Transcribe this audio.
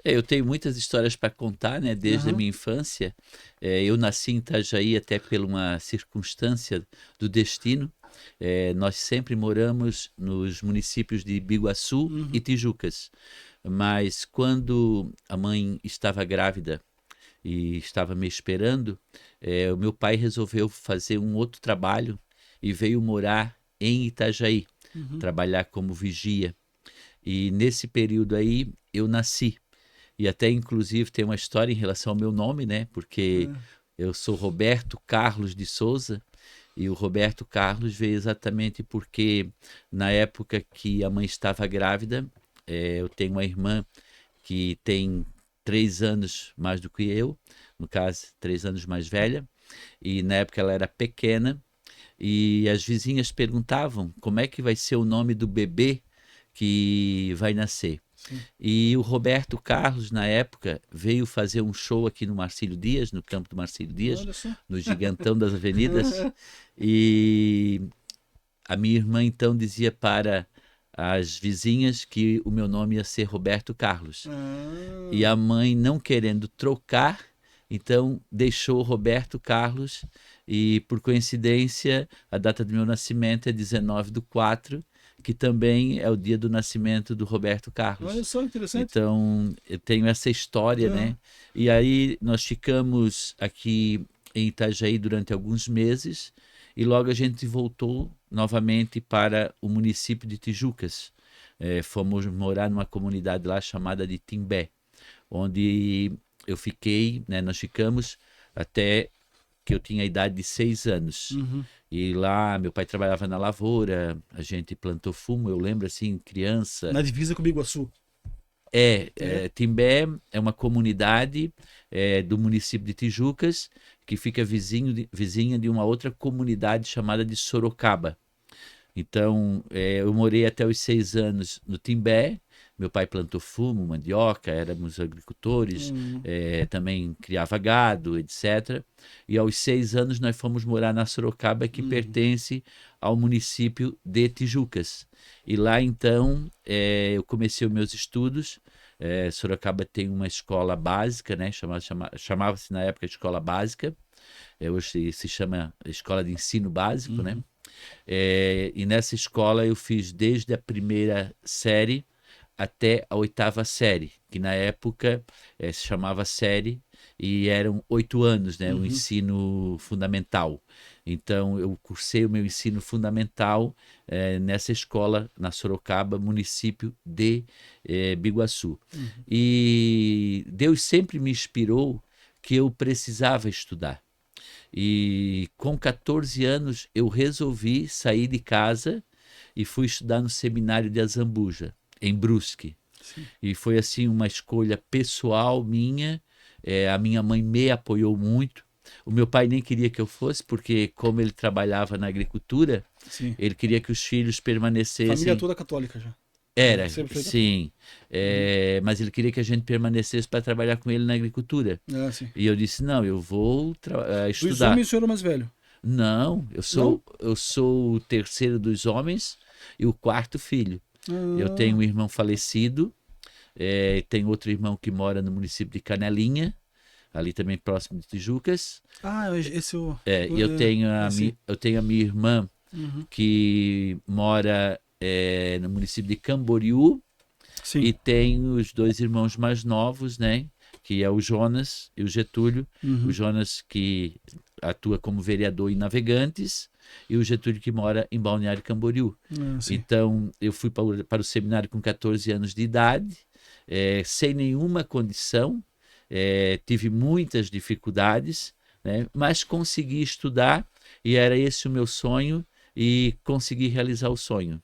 Eu tenho muitas histórias para contar, né, desde a Aham. minha infância. Eu nasci em Itajaí até por uma circunstância do destino. Nós sempre moramos nos municípios de Biguaçu e Uhum. Tijucas. Mas quando a mãe estava grávida e estava me esperando, o meu pai resolveu fazer um outro trabalho e veio morar em Itajaí, Uhum. trabalhar como vigia. E nesse período aí eu nasci. E até inclusive tem uma história em relação ao meu nome, né? Porque É. eu sou Roberto Carlos de Souza e o Roberto Carlos veio exatamente porque na época que a mãe estava grávida, eu tenho uma irmã que tem 3 anos mais do que eu, no caso 3 anos mais velha, e na época ela era pequena e as vizinhas perguntavam como é que vai ser o nome do bebê que vai nascer. Sim. E o Roberto Carlos, na época, veio fazer um show aqui no Marcílio Dias, no campo do Marcílio Dias, Olha só. no Gigantão das Avenidas. E a minha irmã então dizia para as vizinhas que o meu nome ia ser Roberto Carlos. E Ah, a mãe, não querendo trocar, então deixou Roberto Carlos. E por coincidência, a data do meu nascimento é 19/4, que também é o dia do nascimento do Roberto olha Carlos. só, interessante. Então, eu tenho essa história, Aham. né? E aí nós ficamos aqui em Itajaí durante alguns meses e logo a gente voltou novamente para o município de Tijucas. Fomos morar numa comunidade lá chamada de Timbé, onde eu fiquei, né, nós ficamos até que eu tinha a idade de 6 anos. Uhum. E lá meu pai trabalhava na lavoura, a gente plantou fumo, eu lembro assim, criança. Na divisa com o Biguaçu. É. Timbé é uma comunidade do município de Tijucas que fica vizinha de uma outra comunidade chamada de Sorocaba. Então, eu morei até os 6 anos no Timbé. Meu pai plantou fumo, mandioca, éramos agricultores, Hum. também criava gado, etc. E aos 6 anos nós fomos morar na Sorocaba, que Uhum. pertence ao município de Tijucas. E lá então eu comecei os meus estudos. Sorocaba tem uma escola básica, né? Chamava-se na época escola básica. Hoje se chama escola de ensino básico, né? Uhum. E nessa escola eu fiz desde a primeira série até a oitava série, que na época se chamava série e eram 8 anos, né, o Uhum. ensino fundamental. Então eu cursei o meu ensino fundamental nessa escola na Sorocaba, município de Biguaçu. Uhum. E Deus sempre me inspirou que eu precisava estudar. E com 14 anos eu resolvi sair de casa e fui estudar no seminário de Azambuja, em Brusque. Sim. E foi assim uma escolha pessoal minha. A minha mãe me apoiou muito. O meu pai nem queria que eu fosse, porque como ele trabalhava na agricultura, Sim. ele queria que os filhos Família permanecessem. toda católica já. Era, Sempre foi católica. sim. Uhum. Mas ele queria que a gente permanecesse para trabalhar com ele na agricultura. Ah, sim. E eu disse, não, eu vou Dos estudar. homens, o senhor é o mais velho? Não, eu Não? sou, eu sou o terceiro dos homens e o quarto filho. Eu tenho Ah, um irmão falecido, tenho outro irmão que mora no município de Canelinha, ali também próximo de Tijucas. esse é o. E Sim. eu tenho a minha irmã Uhum. que mora no município de Camboriú Sim. e tenho os dois irmãos mais novos, né? Que é o Jonas e o Getúlio. O Uhum. Jonas que atua como vereador em Navegantes e o Getúlio que mora em Balneário Camboriú. Ah, sim. Então eu fui para o seminário com 14 anos de idade, sem nenhuma condição, tive muitas dificuldades, né, mas consegui estudar e era esse o meu sonho e consegui realizar o sonho.